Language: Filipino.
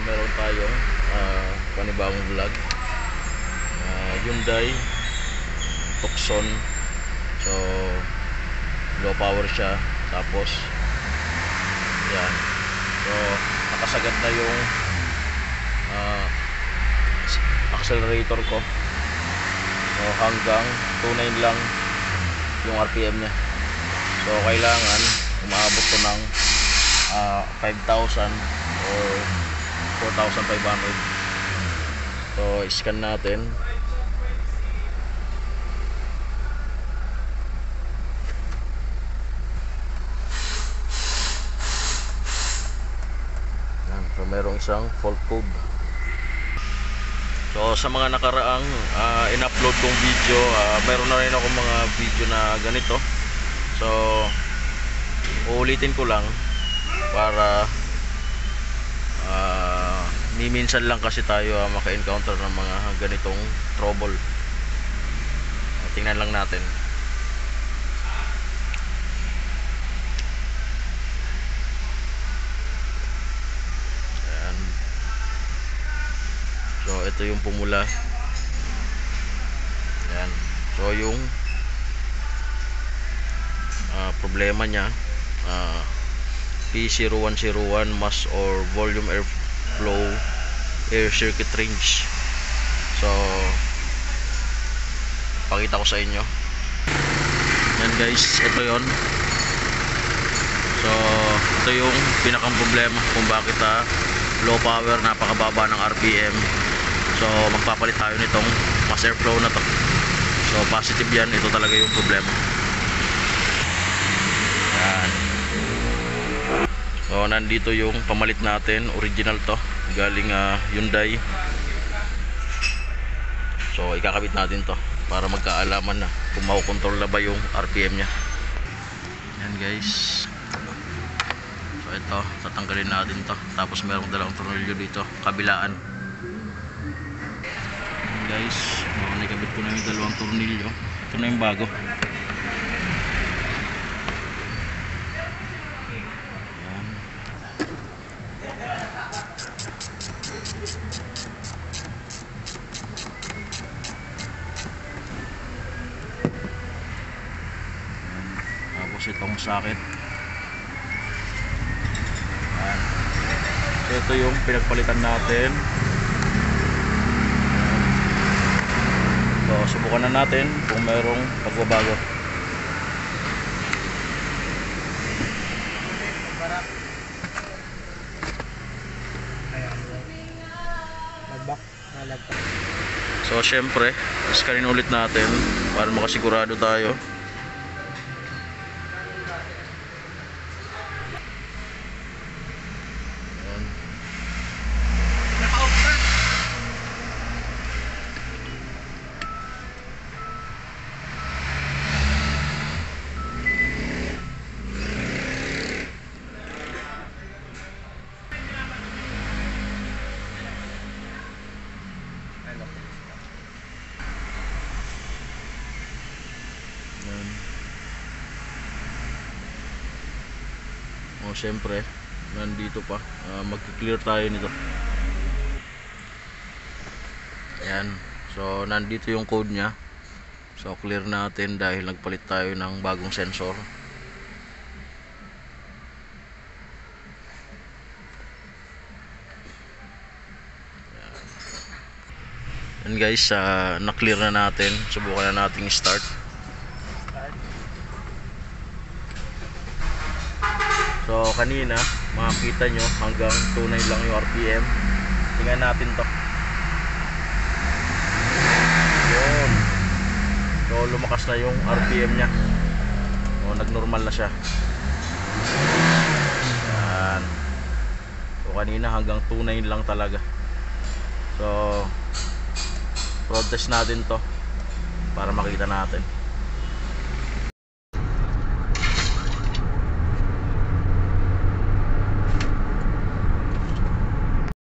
meron tayong panibagong vlog. Hyundai Tucson. So low power siya, tapos yan. So nakasagad na yung accelerator ko. So hanggang 2.9 lang yung RPM nya. So kailangan umabot to ng 5,000 or 4,500. So scan natin. Yan. So merong isang fault code. So sa mga nakaraang in-upload kong video, meron na rin ako mga video na ganito. So uulitin ko lang para minsan lang kasi tayo maka-encounter ng mga ganitong trouble. Tingnan lang natin. Ayan. So ito yung pumula. Ayan. So yung problema nya, P0101 mass or volume airflow air circuit range. So pakita ko sa inyo. Yan guys, ito yon. So ito yung pinakang problema kung bakit low power, napakababa ng RPM. So magpapalit tayo nitong mass airflow na to. So positive yan, ito talaga yung problema. Yan. So nandito yung pamalit natin, original to, galing Hyundai. So ikakabit natin to para magkaalaman na kung makukontrol na ba yung RPM nya. Yan guys. So ito, tatanggalin natin to. Tapos merong dalawang tornilyo dito, kabilaan. Yan guys, nakabit ko na yung dalawang tornilyo. Ito na yung bago. Itong socket. Ayan. So ito yung pinagpalitan natin. Ayan. So subukan na natin kung mayroong pagbabago. So syempre scanin ulit natin para makasigurado tayo. O syempre nandito pa, mag-clear tayo nito. Ayan. So nandito yung code nya. So clear natin dahil nagpalit tayo ng bagong sensor. Ayan guys, na-clear na natin. Subukan na nating start. So kanina makikita nyo hanggang 2.9 lang yung RPM. Tingnan natin to. Yun. So lumakas na yung RPM nya. O nagnormal na siya. Yan. So kanina hanggang 2.9 lang talaga. So road test natin to para makita natin.